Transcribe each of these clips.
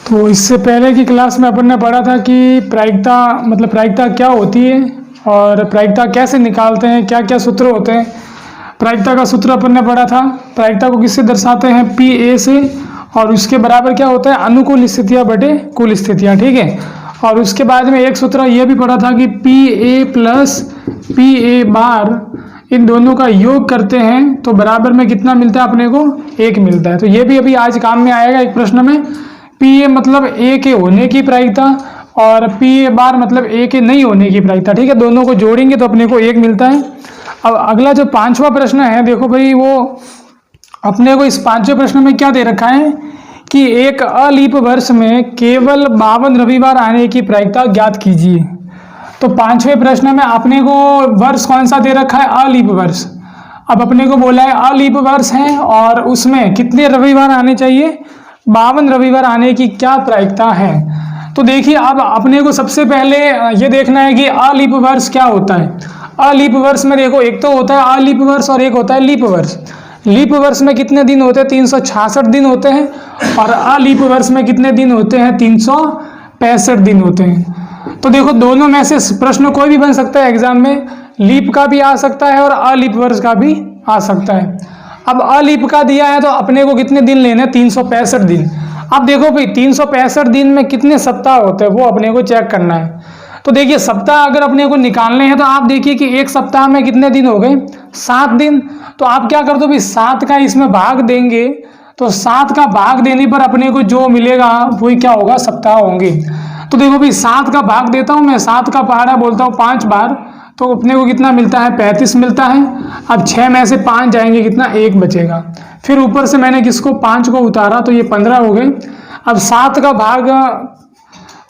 तो इससे पहले की क्लास में अपन ने पढ़ा था कि प्रायिकता क्या होती है और प्रायिकता कैसे निकालते हैं, क्या क्या सूत्र होते हैं। प्रायिकता का सूत्र अपन ने पढ़ा था। प्रायिकता को किससे दर्शाते हैं? पी ए से, और उसके बराबर क्या होता है? अनुकूल स्थितियां बटे कुल स्थितियां। ठीक है। और उसके बाद में एक सूत्र ये भी पढ़ा था कि P A plus P A bar, इन दोनों का योग करते हैं तो बराबर में कितना मिलता है? अपने को 1 मिलता है। तो ये भी अभी आज काम में आएगा एक प्रश्न में। पी ए मतलब ए के होने की प्रायिकता और पी ए बार मतलब ए के नहीं होने की प्रायिकता। ठीक है, दोनों को जोड़ेंगे तो अपने को 1 मिलता है। अब अगला जो 5वां प्रश्न है, देखो भाई, वो अपने को इस 5वें प्रश्न में क्या दे रखा है कि एक अलीप वर्ष में केवल 52 रविवार आने की प्रायिकता ज्ञात कीजिए। तो 5वें प्रश्न में अपने को वर्ष कौन सा दे रखा है? अलीप वर्ष। अब अपने को बोला है अलीप वर्ष है और उसमें कितने रविवार आने चाहिए? 52 रविवार आने की क्या प्रायिकता है। तो देखिए, अब अपने को सबसे पहले ये देखना है कि अलीप वर्ष क्या होता है। अलीप वर्ष में देखो, एक तो होता है अलीप वर्ष और एक होता है लीप वर्ष। लीप वर्ष में कितने दिन होते हैं? 366 दिन होते हैं। और अलीप वर्ष में कितने दिन होते हैं? 365 दिन होते हैं। तो देखो, दोनों में से प्रश्न कोई भी बन सकता है एग्जाम में। लीप का भी आ सकता है और अलीप वर्ष का भी आ सकता है। अब अलीप का दिया है तो अपने को कितने दिन लेने हैं? 365 दिन। अब देखो भाई, 365 दिन में कितने सप्ताह होते हैं वो अपने को चेक करना है। तो देखिए, सप्ताह अगर अपने को निकालने हैं तो आप देखिए कि एक सप्ताह में कितने दिन हो गए? 7 दिन। तो आप क्या कर दो भाई, 7 का इसमें भाग देंगे तो 7 का भाग देने पर अपने को जो मिलेगा वही क्या होगा? सप्ताह होंगे। तो देखो भाई, 7 का भाग देता हूं मैं, 7 का पहाड़ा बोलता हूँ 5 बार, तो अपने को कितना मिलता है? 35 मिलता है। अब 6 में से 5 जाएंगे, कितना? 1 बचेगा। फिर ऊपर से मैंने किसको? 5 को उतारा तो ये 15 हो गए। अब 7 का भाग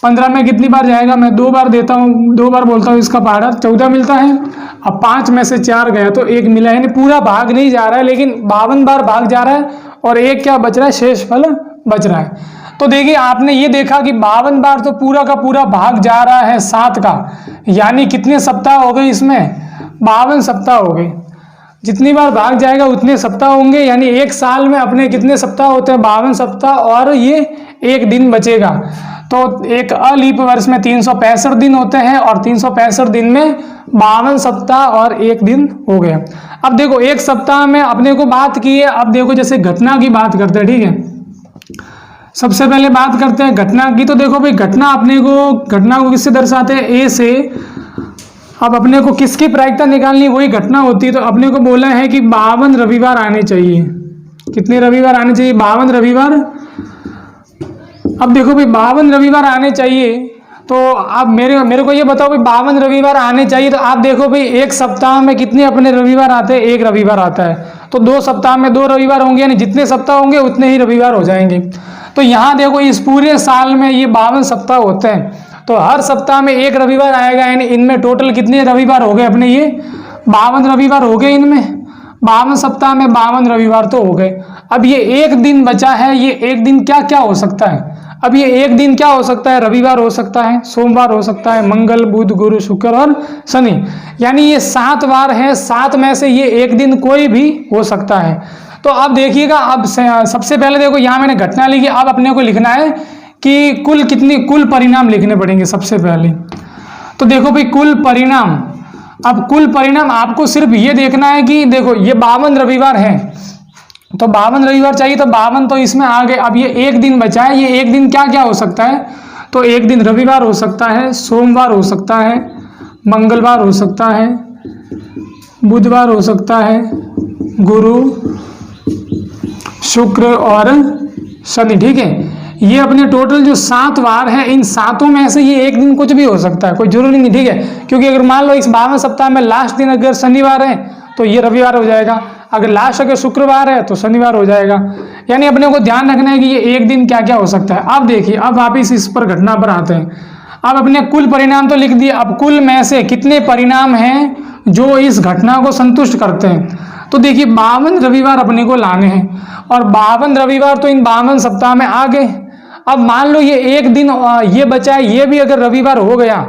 15 में कितनी बार जाएगा? मैं 2 बार देता हूँ, 2 बार बोलता हूँ, इसका पहाड़ा 14 मिलता है। अब 5 में से 4 गया तो 1 मिला है। पूरा भाग नहीं जा रहा है लेकिन 52 बार भाग जा रहा है और 1 क्या बच रहा है? शेष फल बच रहा है। तो देखिए, आपने ये देखा कि 52 बार तो पूरा का पूरा भाग जा रहा है 7 का, यानी कितने सप्ताह हो गए इसमें? 52 सप्ताह हो गए। जितनी बार भाग जाएगा उतने सप्ताह होंगे, यानी एक साल में अपने कितने सप्ताह होते हैं? 52 सप्ताह, और ये 1 दिन बचेगा। तो एक अलीप वर्ष में 365 दिन होते हैं और 365 दिन में 52 सप्ताह और 1 दिन हो गया। अब देखो, एक सप्ताह में अपने को बात की है। अब देखो, जैसे घटना की बात करते हैं। ठीक है, सबसे पहले बात करते हैं घटना की। तो देखो भाई, घटना को किससे दर्शाते हैं? ए से। अब अपने को किसकी प्रायिकता निकालनी? वही घटना होती है। तो अपने को बोला है कि 52 रविवार आने चाहिए। कितने रविवार आने चाहिए? 52 रविवार। अब देखो भाई, 52 रविवार आने चाहिए। तो आप मेरे को ये बताओ भाई, 52 रविवार आने चाहिए तो आप देखो भाई, एक सप्ताह में कितने अपने रविवार आते हैं? 1 रविवार आता है। तो 2 सप्ताह में 2 रविवार होंगे, यानी जितने सप्ताह होंगे उतने ही रविवार हो जाएंगे। तो यहाँ देखो, इस पूरे साल में ये 52 सप्ताह होते हैं तो हर सप्ताह में 1 रविवार आएगा, यानी इनमें टोटल कितने रविवार हो गए अपने? ये 52 रविवार हो गए। इनमें 52 सप्ताह में 52 रविवार तो हो गए। अब ये 1 दिन बचा है। ये 1 दिन क्या क्या हो सकता है? अब ये 1 दिन क्या हो सकता है? रविवार हो सकता है, सोमवार हो सकता है, मंगल, बुध, गुरु, शुक्र और शनि, यानी ये 7 वार है। 7 में से ये 1 दिन कोई भी हो सकता है। तो अब देखिएगा, अब सबसे पहले देखो, यहाँ मैंने घटना लिखी। अब अपने को लिखना है कि कुल परिणाम लिखने पड़ेंगे सबसे पहले। तो देखो भाई, कुल परिणाम। अब कुल परिणाम आपको सिर्फ ये देखना है कि देखो, ये 52 रविवार है तो 52 रविवार चाहिए, तो 52 तो इसमें आ गए। अब ये 1 दिन बचा है। ये 1 दिन क्या क्या हो सकता है? तो 1 दिन रविवार हो सकता है, सोमवार हो सकता है, मंगलवार हो सकता है, बुधवार हो सकता है, गुरु, शुक्र और शनि। ठीक है, ये अपने टोटल जो 7 वार है, इन 7 में से ये 1 दिन कुछ भी हो सकता है, कोई जरूरी नहीं। ठीक है, क्योंकि अगर मान लो इस 52 सप्ताह में लास्ट दिन अगर शनिवार है तो ये रविवार हो जाएगा, अगर लास्ट अगर शुक्रवार है तो शनिवार हो जाएगा। यानी अपने को ध्यान रखना है कि ये 1 दिन क्या क्या हो सकता है। अब देखिए, अब वापिस इस पर घटना पर आते हैं। अब अपने कुल परिणाम तो लिख दिए। अब कुल में से कितने परिणाम हैं जो इस घटना को संतुष्ट करते हैं? तो देखिए, 52 रविवार अपने को लाने हैं और 52 रविवार तो इन 52 सप्ताह में आ गए। अब मान लो ये 1 दिन ये बचा है, ये भी अगर रविवार हो गया,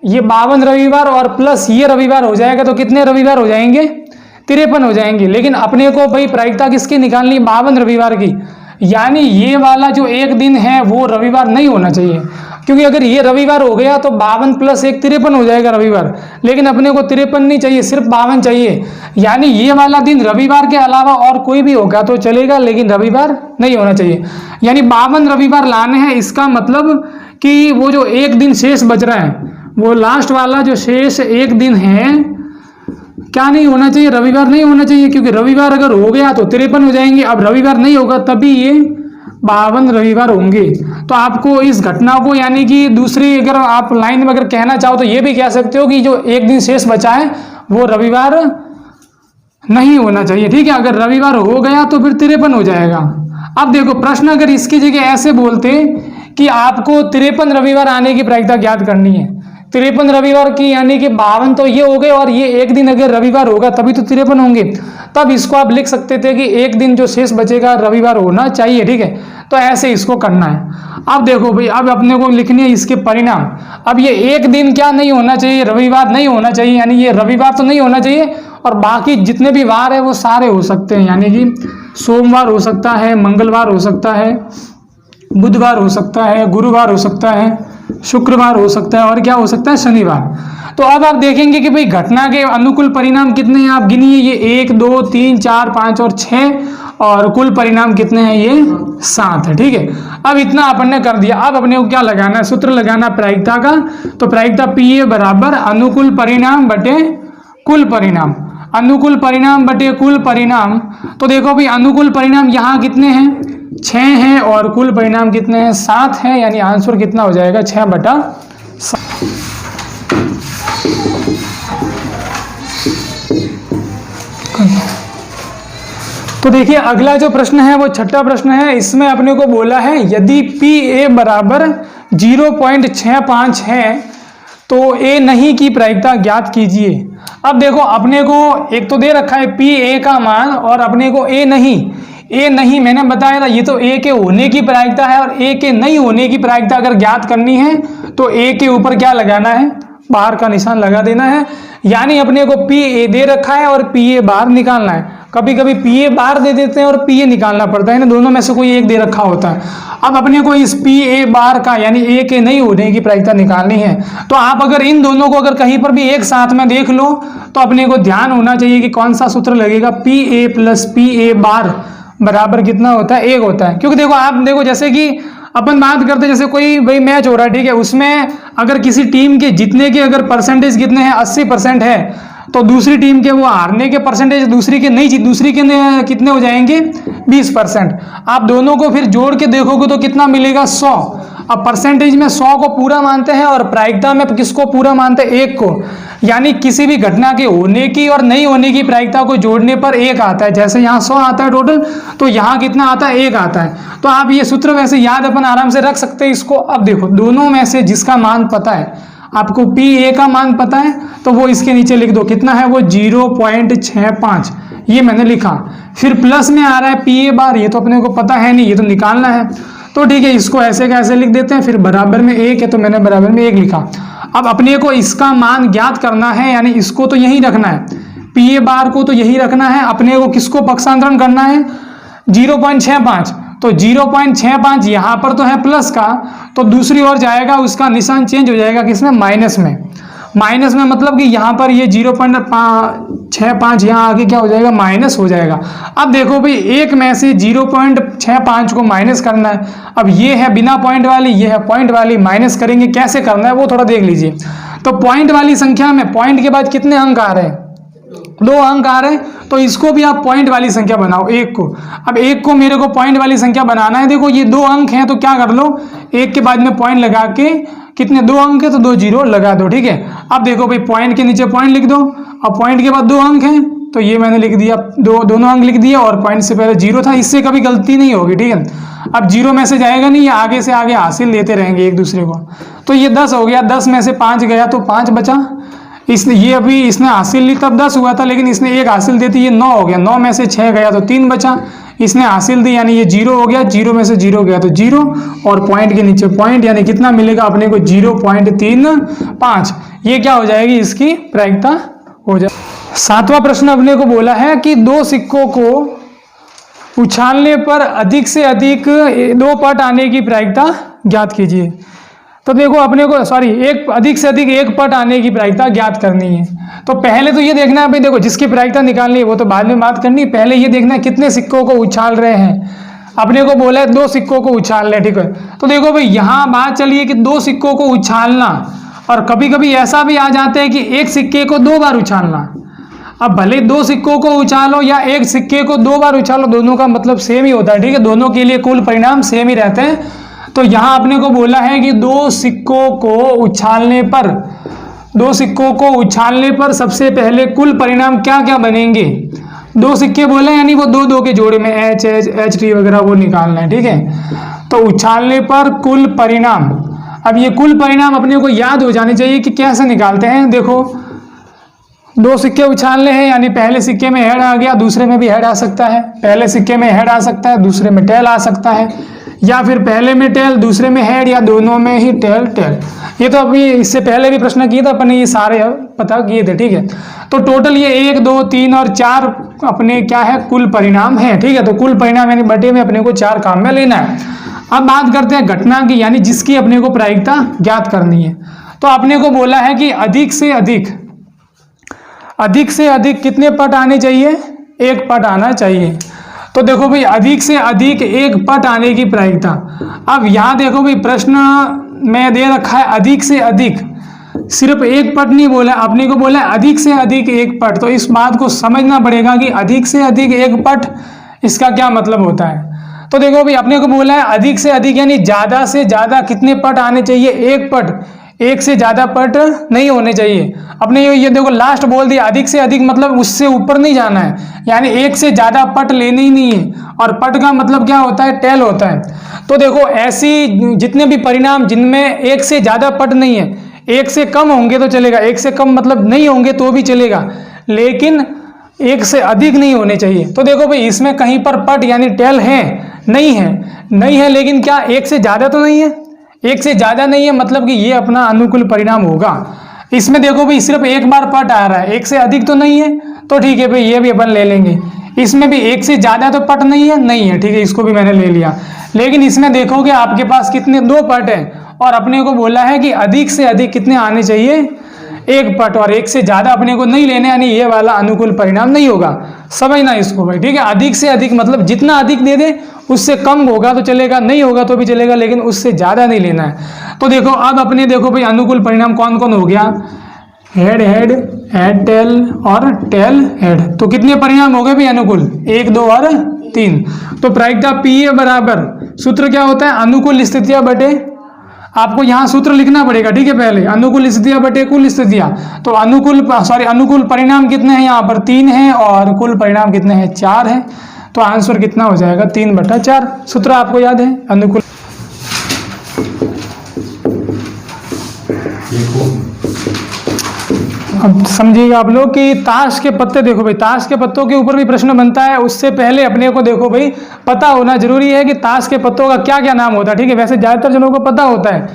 ये 52 रविवार और प्लस ये रविवार हो जाएगा तो कितने रविवार हो जाएंगे? 53 हो जाएंगे। लेकिन अपने को भाई प्रायिकता किसकी निकालनी? 52 रविवार की। यानी ये वाला जो एक दिन है वो रविवार नहीं होना चाहिए, क्योंकि अगर ये रविवार हो गया तो 52 + 1 53 हो जाएगा रविवार, लेकिन अपने को 53 नहीं चाहिए, सिर्फ 52 चाहिए। यानी ये वाला दिन रविवार के अलावा और कोई भी होगा तो चलेगा, लेकिन रविवार नहीं होना चाहिए। यानी 52 रविवार लाने हैं, इसका मतलब कि वो जो एक दिन शेष बच रहा है, वो लास्ट वाला जो शेष एक दिन है क्या नहीं होना चाहिए, रविवार नहीं होना चाहिए, क्योंकि रविवार अगर हो गया तो 53 हो जाएंगे। अब रविवार नहीं होगा तभी ये 52 रविवार होंगे। तो आपको इस घटना को, यानी कि दूसरी अगर आप लाइन में अगर कहना चाहो तो ये भी कह सकते हो कि जो एक दिन शेष बचा है वो रविवार नहीं होना चाहिए, ठीक है। अगर रविवार हो गया तो फिर 53 हो जाएगा। अब देखो प्रश्न अगर इसकी जगह ऐसे बोलते कि आपको 53 रविवार आने की प्रायिकता ज्ञात करनी है, 53 रविवार की, यानी कि 52 तो ये हो गए और ये एक दिन अगर रविवार होगा तभी तो 53 होंगे, तब इसको आप लिख सकते थे कि एक दिन जो शेष बचेगा रविवार होना चाहिए, ठीक है। तो ऐसे इसको करना है। अब देखो भाई, अब अपने को लिखनी है इसके परिणाम। अब ये एक दिन क्या नहीं होना चाहिए, रविवार नहीं होना चाहिए, यानी ये रविवार तो नहीं होना चाहिए, और बाकी जितने भी वार है वो सारे हो सकते हैं, यानी कि सोमवार हो सकता है, मंगलवार हो सकता है, बुधवार हो सकता है, गुरुवार हो सकता है, शुक्रवार हो सकता है, और क्या हो सकता है, शनिवार। तो अब आप देखेंगे कि भाई घटना के अनुकूल परिणाम कितने हैं, आप गिनिए, ये 1 2 3 4 5 और 6, और कुल परिणाम कितने हैं, ये 7 है, ठीक है। अब इतना अपन ने कर दिया। अब अपने को क्या लगाना है, सूत्र लगाना प्रायिकता का। तो प्रायिकता PA बराबर अनुकूल परिणाम बटे कुल परिणाम, अनुकूल परिणाम बटे कुल परिणाम। तो देखो भाई अनुकूल परिणाम यहाँ कितने हैं, 6 हैं, और कुल परिणाम कितने हैं, 7 हैं, यानी आंसर कितना हो जाएगा, 6/7। तो देखिए अगला जो प्रश्न है वो छठा प्रश्न है। इसमें अपने को बोला है यदि PA बराबर 0.65 है तो A नहीं की प्रायिकता ज्ञात कीजिए। अब देखो अपने को एक तो दे रखा है PA का मान, और अपने को A नहीं मैंने बताया था, ये तो A के होने की प्रायिकता है, और A के नहीं होने की प्रायिकता अगर ज्ञात करनी है तो A के ऊपर क्या लगाना है, बाहर का निशान लगा देना है। यानी अपने को PA दे रखा है और PA बाहर निकालना है। कभी कभी PA बाहर दे देते हैं और PA निकालना पड़ता है ना, दोनों में से कोई एक दे रखा होता है। अब अपने को इस PA बार का यानी A के नहीं होने की प्रायिकता निकालनी है। तो आप अगर इन दोनों को अगर कहीं पर भी एक साथ में देख लो तो अपने को ध्यान होना चाहिए कि कौन सा सूत्र लगेगा, PA + PA बार बराबर कितना होता है, 1 होता है। क्योंकि देखो आप देखो जैसे कि अपन बात करते हैं, जैसे कोई भाई मैच हो रहा है, ठीक है, उसमें अगर किसी टीम के जीतने के अगर परसेंटेज कितने हैं, 80% है, तो दूसरी टीम के वो हारने के परसेंटेज दूसरी के नहीं, दूसरी के कितने हो जाएंगे, 20%। आप दोनों को फिर जोड़ के देखोगे तो कितना मिलेगा, 100। अब परसेंटेज में 100 को पूरा मानते हैं और प्रायिकता में किसको पूरा मानते हैं, 1 को। यानी किसी भी घटना के होने की और नहीं होने की प्रायिकता को जोड़ने पर 1 आता है। जैसे यहाँ 100 आता है टोटल, तो यहाँ कितना आता है, 1 आता है। तो आप ये सूत्र वैसे याद अपन आराम से रख सकते हैं इसको। अब देखो दोनों में से जिसका मान पता है, आपको PA का मान पता है तो वो इसके नीचे लिख दो, कितना है वो 0.65, ये मैंने लिखा। फिर प्लस में आ रहा है PA बार, ये तो अपने को पता है नहीं, ये तो निकालना है। तो ठीक है, इसको ऐसे कैसे लिख देते हैं। फिर बराबर में 1 है तो मैंने बराबर में 1 लिखा। अब अपने को इसका मान ज्ञात करना है, यानी इसको तो यही रखना है, PA बार को तो यही रखना है। अपने को किसको पक्षांतरण करना है, 0.65। तो 0.65 यहाँ पर तो है प्लस का, तो दूसरी ओर जाएगा, उसका निशान चेंज हो जाएगा किसमें, माइनस में। माइनस में मतलब कि यहाँ पर ये 0.65 यहाँ आगे क्या हो जाएगा, माइनस हो जाएगा। अब देखो भाई 1 में से 0.65 को माइनस करना है। अब ये है बिना पॉइंट वाली, ये है पॉइंट वाली, माइनस करेंगे, कैसे करना है वो थोड़ा देख लीजिए। तो पॉइंट वाली संख्या में पॉइंट के बाद कितने अंक आ रहे हैं, 2 अंक आ रहे हैं, तो इसको भी आप पॉइंट वाली संख्या बनाओ, 1 को। अब 1 को मेरे को पॉइंट वाली संख्या बनाना है। देखो ये 2 अंक हैं तो क्या कर लो, 1 के बाद में पॉइंट लगा के, कितने 2 अंक है तो 2 जीरो लगा दो, ठीक है। अब देखो भाई पॉइंट के नीचे पॉइंट लिख दो। अब पॉइंट के बाद 2 अंक हैं तो ये मैंने लिख दिया, दोनों अंक लिख दिए, और पॉइंट से पहले 0 था, इससे कभी गलती नहीं होगी, ठीक है। अब 0 में से जाएगा नहीं, ये आगे से आगे हासिल देते रहेंगे एक दूसरे को। तो ये 10 हो गया, 10 में से 5 गया तो 5 बचा। इसने ये अभी इसने हासिल ली तब 10 हुआ था, लेकिन इसने 1 हासिल देती, ये 9 हो गया। 9 में से 6 गया तो 3 बचा। इसने हासिल दी यानी ये 0 हो गया, 0 में से 0 गया तो 0, और पॉइंट के नीचे पॉइंट, यानी कितना मिलेगा अपने को 0.35। ये क्या हो जाएगी, इसकी प्रायिकता हो जाए। 7वां प्रश्न अपने को बोला है कि 2 सिक्कों को उछालने पर अधिक से अधिक 2 पट आने की प्रायिकता ज्ञात कीजिए। तो देखो अपने को एक अधिक से अधिक 1 पट आने की प्रायिकता ज्ञात करनी है। तो पहले तो ये देखना है भाई, देखो जिसकी प्रायिकता निकालनी है वो तो बाद में बात करनी है, पहले ये देखना है कितने सिक्कों को उछाल रहे हैं। अपने को बोला है 2 सिक्कों को उछाल रहे, ठीक है। तो देखो भाई यहाँ बात चलिए कि 2 सिक्कों को उछालना, और कभी कभी ऐसा भी आ जाता है कि एक सिक्के को 2 बार उछालना। अब भले 2 सिक्कों को उछालो या एक सिक्के को 2 बार उछालो, दोनों का मतलब सेम ही होता है, ठीक है। दोनों के लिए कुल परिणाम सेम ही रहते हैं। तो यहाँ अपने को बोला है कि 2 सिक्कों को उछालने पर सबसे पहले कुल परिणाम क्या क्या बनेंगे। 2 सिक्के बोले यानी वो 2 के जोड़े में एच टी वगैरह वो निकालना है, ठीक है। तो उछालने पर कुल परिणाम, अब ये कुल परिणाम अपने को याद हो जाने चाहिए कि कैसे निकालते हैं। देखो 2 सिक्के उछालने हैं, यानी पहले सिक्के में हेड आ गया, दूसरे में भी हेड आ सकता है। पहले सिक्के में हेड आ सकता है, दूसरे में टेल आ सकता है, या फिर पहले में टेल दूसरे में हेड, या दोनों में ही टेल। ये तो अभी इससे पहले भी प्रश्न किया था अपन ने, ये सारे पता किए थे, ठीक है। तो टोटल ये 1, 2, 3 और 4 अपने क्या है, कुल परिणाम है, ठीक है। तो कुल परिणाम यानी बटे में अपने को 4 काम में लेना है। अब बात करते हैं घटना की, यानी जिसकी अपने को प्रायिकता ज्ञात करनी है। तो अपने को बोला है कि अधिक से अधिक कितने पट आने चाहिए, 1 पट आना चाहिए। तो देखो भाई अधिक से अधिक 1 पट आने की प्रायिकता। अब यहाँ देखो भाई प्रश्न में दे रखा है अधिक से अधिक, सिर्फ 1 पट नहीं बोला, अपने को बोला है अधिक से अधिक 1 पट। तो इस बात को समझना पड़ेगा कि अधिक से अधिक 1 पट इसका क्या मतलब होता है। तो देखो भाई अपने को बोला है अधिक से अधिक यानी ज्यादा से ज्यादा कितने पट आने चाहिए, 1 पट। 1 से ज्यादा पट नहीं होने चाहिए। अपने ये देखो लास्ट बोल दिया अधिक से अधिक, मतलब उससे ऊपर नहीं जाना है, यानी 1 से ज्यादा पट लेने ही नहीं है। और पट का मतलब क्या होता है, टेल होता है। तो देखो ऐसी जितने भी परिणाम जिनमें 1 से ज्यादा पट नहीं है, 1 से कम होंगे तो चलेगा, 1 से कम मतलब नहीं होंगे तो भी चलेगा, लेकिन 1 से अधिक नहीं होने चाहिए। तो देखो भाई इसमें कहीं पर पट यानी टेल है नहीं है, लेकिन क्या 1 से ज्यादा तो नहीं है, 1 से ज्यादा नहीं है, मतलब कि ये अपना अनुकूल परिणाम होगा। इसमें देखो भाई सिर्फ 1 बार पट आ रहा है, 1 से अधिक तो नहीं है, तो ठीक है भाई ये भी अपन ले लेंगे। इसमें भी 1 से ज्यादा तो पट नहीं है, ठीक है, इसको भी मैंने ले लिया। लेकिन इसमें देखोगे आपके पास कितने 2 पट है, और अपने को बोला है कि अधिक से अधिक कितने आने चाहिए, 1 पट, और 1 से ज्यादा अपने को नहीं लेने, यानी ये वाला अनुकूल परिणाम नहीं होगा। समझना इसको भाई, ठीक है। अधिक से अधिक मतलब जितना अधिक दे दे उससे कम होगा तो चलेगा, नहीं होगा तो भी चलेगा, लेकिन उससे ज्यादा नहीं लेना है। तो देखो अब अपने देखो भाई अनुकूल परिणाम कौन कौन हो गया, हेड टेल और टेल हेड। तो कितने परिणाम हो गए भाई अनुकूल, 1, 2 और 3। तो प्रायिकता पीए बराबर सूत्र क्या होता है, अनुकूल स्थितियां बटे, आपको यहाँ सूत्र लिखना पड़ेगा, ठीक है। पहले अनुकूल स्थितियां बटे कुल स्थितियां। तो अनुकूल परिणाम कितने हैं, यहाँ पर 3 हैं, और कुल परिणाम कितने हैं, 4 हैं। तो आंसर कितना हो जाएगा, 3/4। सूत्र आपको याद है अनुकूल। अब समझिएगा आप लोग कि ताश के पत्ते, देखो भाई ताश के पत्तों के ऊपर भी प्रश्न बनता है, उससे पहले अपने को देखो भाई पता होना जरूरी है कि ताश के पत्तों का क्या क्या नाम होता है, ठीक है। वैसे ज्यादातर जनों को पता होता है,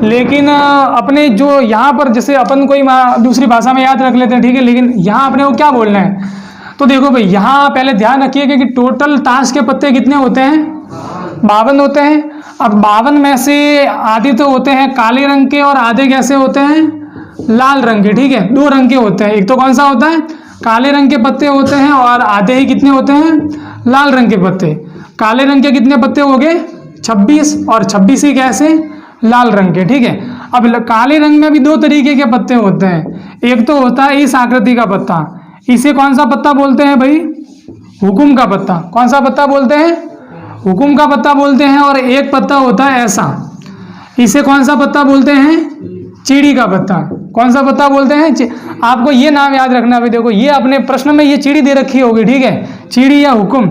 लेकिन अपने जो यहाँ पर जैसे अपन कोई दूसरी भाषा में याद रख लेते हैं, ठीक है, लेकिन यहाँ अपने को क्या बोलना है। तो देखो भाई यहाँ पहले ध्यान रखिएगा कि टोटल ताश के पत्ते कितने होते हैं, 52 होते हैं। अब 52 में से आधे तो होते हैं काले रंग के और आधे कैसे होते हैं, लाल रंग के, ठीक है। 2 रंग के होते हैं, एक तो कौन सा होता है, काले रंग के पत्ते होते हैं, और आधे ही कितने होते हैं, लाल रंग के पत्ते। काले रंग के कितने पत्ते हो गए, 26, और 26 ही कैसे, लाल रंग के, ठीक है। अब काले रंग में भी 2 तरीके के पत्ते होते हैं, एक तो होता है इस आकृति का पत्ता, इसे कौन सा पत्ता बोलते हैं भाई, हुकुम का पत्ता। कौन सा पत्ता बोलते हैं, हुकुम का पत्ता बोलते हैं। और एक पत्ता होता है ऐसा, इसे कौन सा पत्ता बोलते हैं, चीड़ी का पत्ता। कौन सा पत्ता बोलते हैं, आपको ये नाम याद रखना। अभी देखो ये अपने प्रश्न में ये चीड़ी दे रखी होगी, ठीक है, चीड़ी या हुकुम।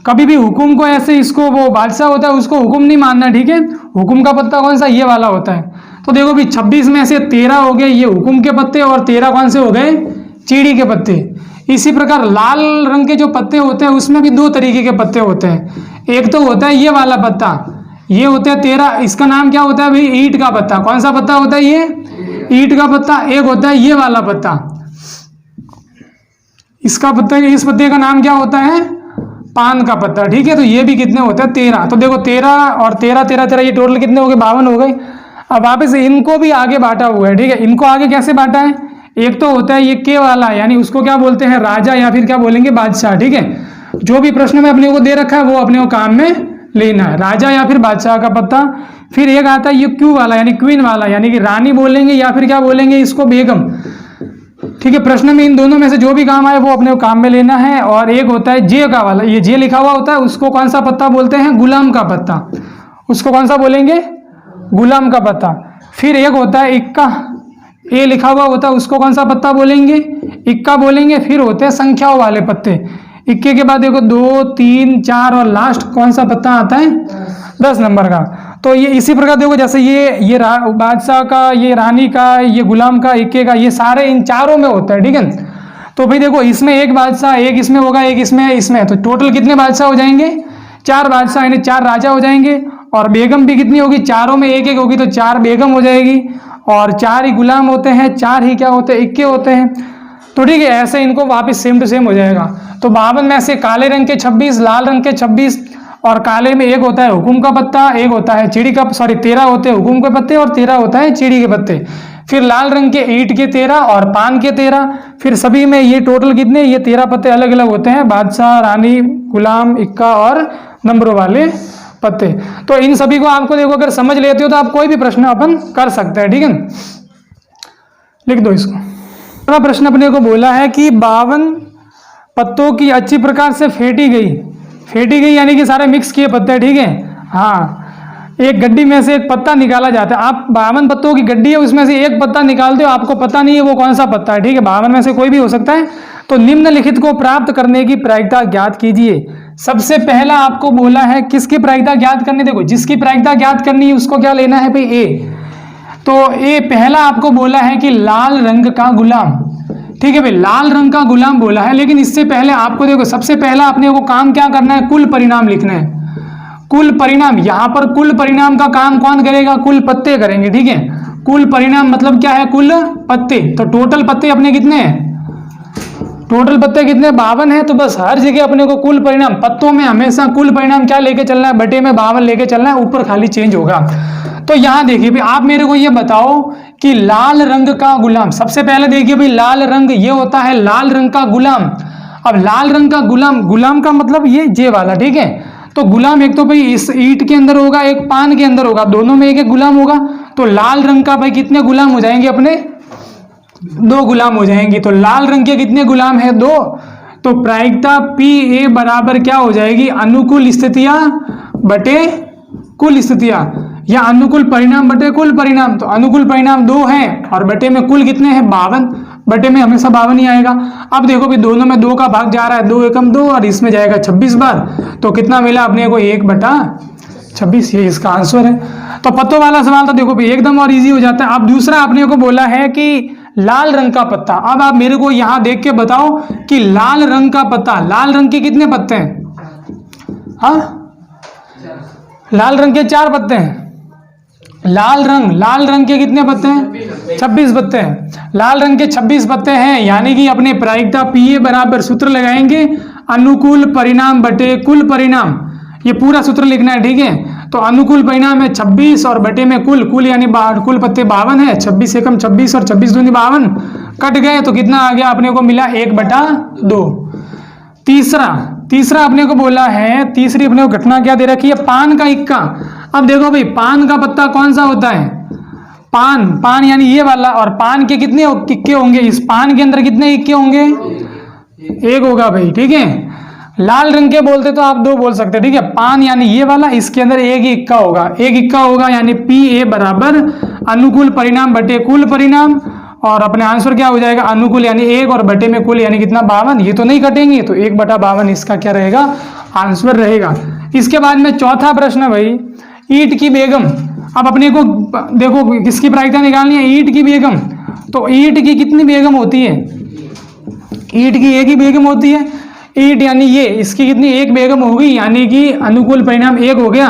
कभी भी हुकुम को ऐसे, इसको वो बादशाह होता है उसको हुकुम नहीं मानना, ठीक है। हुकुम का पत्ता कौन सा, ये वाला होता है। तो देखो भी 26 में से 13 हो गए ये हुकुम के पत्ते, और 13 कौन से हो गए, चीड़ी के पत्ते। इसी प्रकार लाल रंग के जो पत्ते होते हैं उसमें भी 2 तरीके के पत्ते होते हैं, एक तो होता है ये वाला पत्ता, ये होता है 13, इसका नाम क्या होता है भाई, ईंट का पत्ता। कौन सा पत्ता होता है, ये ईंट का पत्ता। एक होता है ये वाला पत्ता, इसका पत्ता, इस पत्ते का नाम क्या होता है, पान का पत्ता, ठीक है। तो ये भी कितने होते हैं 13। तो देखो 13 और 13 13 13 ये टोटल कितने हो गए 52 हो गए। अब वापस इनको भी आगे बांटा हुआ है, ठीक है। इनको आगे कैसे बांटा है, एक तो होता है ये के वाला, यानी उसको क्या बोलते हैं राजा या फिर क्या बोलेंगे बादशाह, ठीक है। जो भी प्रश्न में अपने को दे रखा है वो अपने को काम में लेना है, राजा या फिर बादशाह का पत्ता। फिर एक आता है ये क्यू वाला यानी क्वीन वाला, यानी कि रानी बोलेंगे या फिर क्या बोलेंगे इसको बेगम, ठीक है। प्रश्न में इन दोनों में से जो भी काम आए वो अपने को काम में लेना है। और एक होता है जे का वाला, ये जे लिखा हुआ होता है उसको कौन सा पत्ता बोलते हैं, गुलाम का पत्ता, उसको कौन सा बोलेंगे, गुलाम का पत्ता। फिर एक होता है इक्का, ए लिखा हुआ होता है उसको कौन सा पत्ता बोलेंगे, इक्का बोलेंगे। फिर होते हैं संख्याओं वाले पत्ते, इक्के के बाद देखो 2 3 4 और लास्ट कौन सा पत्ता आता है 10 नंबर का। तो ये इसी प्रकार देखो जैसे ये बादशाह का, ये रानी का, ये गुलाम का, इक्के का, ये सारे इन चारों में होता है, ठीक है। तो भाई देखो इसमें एक बादशाह, एक इसमें होगा, एक इसमें, तो टोटल कितने बादशाह हो जाएंगे 4 बादशाह, यानी 4 राजा हो जाएंगे। और बेगम भी कितनी होगी, चारों में एक एक होगी तो 4 बेगम हो जाएगी। और 4 ही गुलाम होते हैं, 4 ही क्या होते हैं, इक्के होते हैं। तो ठीक है, ऐसे इनको वापस सेम टू सेम हो जाएगा। तो 52 में से काले रंग के 26, लाल रंग के 26, और काले में एक होता है हुकुम का पत्ता, एक होता है चिड़ी का, 13 होते हैं हुकुम के पत्ते और 13 होता है चिड़ी के पत्ते। फिर लाल रंग के ईंट के 13 और पान के 13। फिर सभी में ये टोटल कितने, ये 13 पत्ते अलग अलग होते हैं, बादशाह, रानी, गुलाम, इक्का और नंबरों वाले पत्ते। तो इन सभी को आपको देखो अगर समझ लेते हो तो आप कोई भी प्रश्न अपन कर सकते हैं, ठीक है। लिख दो इसको। अगला प्रश्न अपने को बोला है कि 52 पत्तों की अच्छी प्रकार से फेंटी गई यानी कि सारे मिक्स किए पत्ते, ठीक है। हाँ, एक गड्डी में से एक पत्ता निकाला जाता है। आप 52 पत्तों की गड्डी है उसमें से एक पत्ता निकालते हो, आपको पता नहीं है वो कौन सा पत्ता है, ठीक है। 52 में से कोई भी हो सकता है। तो निम्नलिखित को प्राप्त करने की प्रायिकता ज्ञात कीजिए। सबसे पहला आपको बोला है किसकी प्रायिकता ज्ञात करनी, देखो जिसकी प्रायिकता ज्ञात करनी है उसको क्या लेना है भाई ए। तो ए पहला आपको बोला है कि लाल रंग का गुलाम, ठीक है भाई, लाल रंग का गुलाम बोला है। लेकिन इससे पहले आपको देखो सबसे पहला अपने को काम क्या करना है, कुल परिणाम लिखना है। कुल परिणाम, यहां पर कुल परिणाम का काम कौन करेगा, कुल पत्ते करेंगे, ठीक है। कुल परिणाम मतलब क्या है, कुल पत्ते। तो टोटल पत्ते अपने कितने हैं, टोटल पत्ते कितने 52 है। तो बस हर जगह अपने को कुल परिणाम, पत्तों में हमेशा कुल परिणाम क्या लेके चलना है, बटे में 52 लेके चलना है, ऊपर खाली चेंज होगा। तो यहां देखिए भाई, आप मेरे को ये बताओ कि लाल रंग का गुलाम, सबसे पहले देखिए भाई लाल रंग ये होता है लाल रंग का गुलाम। अब लाल रंग का गुलाम, गुलाम का मतलब ये जे वाला, ठीक है। तो गुलाम एक तो भाई इस ईंट के अंदर होगा, एक पान के अंदर होगा, दोनों में एक एक गुलाम होगा। तो लाल रंग का भाई कितने गुलाम हो जाएंगे अपने, 2 गुलाम हो जाएंगे। तो लाल रंग के कितने गुलाम है, 2। तो प्रायिकता पी ए बराबर क्या हो जाएगी, अनुकूल स्थितियां बटे कुल स्थितियां, या अनुकूल परिणाम बटे कुल परिणाम। तो अनुकूल परिणाम 2 है और बटे में कुल कितने हैं 52, बटे में हमेशा 52 ही आएगा। अब देखो भी दोनों में 2 का भाग जा रहा है, 2 एकम 2 और इसमें जाएगा 26 बार। तो कितना मिला अपने को 1/26, ये इसका आंसर है। तो पत्तों वाला सवाल तो देखो भी एकदम और इजी हो जाता है। अब दूसरा अपने को बोला है कि लाल रंग का पत्ता। अब आप मेरे को यहां देख के बताओ कि लाल रंग का पत्ता, लाल रंग के कितने पत्ते हैं, हाँ लाल रंग के 4 पत्ते हैं। लाल रंग के कितने पत्ते हैं, 26 पत्ते हैं। लाल रंग के 26 पत्ते हैं, यानी कि अपने प्रायिकता पीए बराबर सूत्र लगाएंगे अनुकूल परिणाम बटे कुल परिणाम। ये पूरा सूत्र लिखना है, ठीक है। तो अनुकूल परिणाम है 26 और बटे में कुल यानी कुल पत्ते 52 है। 26 एकम 26 और 26 दूनी 52 कट गए, तो कितना आ गया अपने को मिला 1/2। तीसरा अपने को बोला है, तीसरी अपने को घटना क्या दे रखी है, पान का इक्का। अब देखो भाई पान का पत्ता कौन सा होता है, पान यानी ये वाला। और पान के कितने इक्के होंगे, इस पान के अंदर कितने इक्के होंगे, 1 होगा भाई, ठीक है। लाल रंग के बोलते तो आप 2 बोल सकते हैं, ठीक है। पान यानी ये वाला, इसके अंदर 1 ही इक्का होगा, 1 इक्का होगा, यानी पी ए बराबर अनुकूल परिणाम बटे कुल परिणाम। और अपने आंसर क्या हो जाएगा, अनुकूल यानी 1 और बटे में कुल यानी कितना 52। ये तो नहीं कटेंगे, तो 1/52 इसका क्या रहेगा, आंसर रहेगा। इसके बाद में चौथा प्रश्न है भाई, ईंट की बेगम। अब अपने को देखो किसकी प्रायिकता निकालनी है, ईंट की बेगम। तो ईंट की कितनी बेगम होती है, ईंट की 1 ही बेगम होती है। ईंट यानी ये, इसकी कितनी 1 बेगम होगी, यानी कि अनुकूल परिणाम 1 हो गया।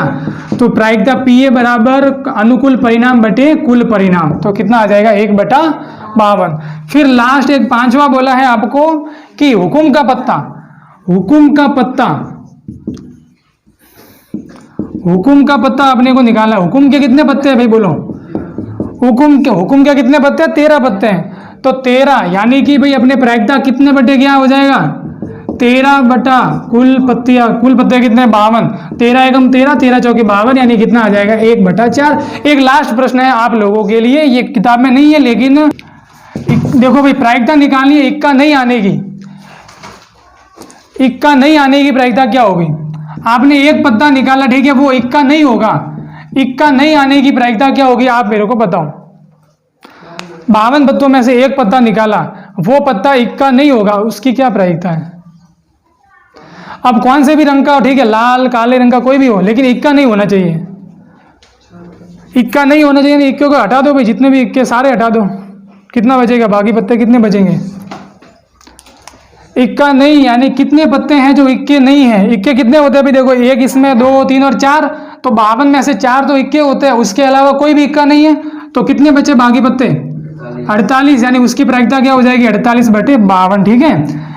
तो प्रायिकता पी ए बराबर अनुकूल परिणाम बटे कुल परिणाम। तो कितना आ जाएगा 1/52। फिर लास्ट एक 5वां बोला है आपको कि हुकुम का पत्ता। हुकुम का पत्ता अपने को निकालना है। हुकुम के कितने पत्ते हैं भाई बोलो? हुकुम के कितने पत्ते हैं? 13 पत्ते हैं। तो 13 यानी कि भाई अपने प्रायिकता कितने बटे क्या हो जाएगा? 13 बटा कुल पत्ते कितने? 52। 13 एकम 13, 13 चौके 52, यानी कितना आ जाएगा? 1/4। एक लास्ट प्रश्न है आप लोगों के लिए, ये किताब में नहीं है लेकिन देखो भाई, प्रायिकता निकालनी है इक्का नहीं आने की। इक्का नहीं आने की प्रायिकता क्या होगी? आपने एक पत्ता निकाला, ठीक है, वो इक्का नहीं होगा। इक्का नहीं आने की प्रायिकता क्या होगी आप मेरे को बताओ। 52 पत्तों में से एक पत्ता निकाला, वो पत्ता इक्का नहीं होगा, उसकी क्या प्रायिकता है? अब कौन से भी रंग का हो, ठीक है, लाल काले रंग का कोई भी हो, लेकिन इक्का नहीं होना चाहिए। इक्का नहीं होना चाहिए। इक्के को हटा दो भाई, जितने भी इक्के सारे हटा दो, कितना बचेगा? बाकी पत्ते कितने बचेंगे? इक्का नहीं, यानी कितने पत्ते हैं जो इक्के नहीं है? इक्के कितने होते हैं भाई? देखो, एक इसमें, 2, 3 और 4, तो 52 में से 4 तो इक्के होते हैं, उसके अलावा कोई भी इक्का नहीं है। तो कितने बचे बाकी पत्ते? 48, यानी उसकी प्रायिकता क्या हो जाएगी? 48/52। ठीक है।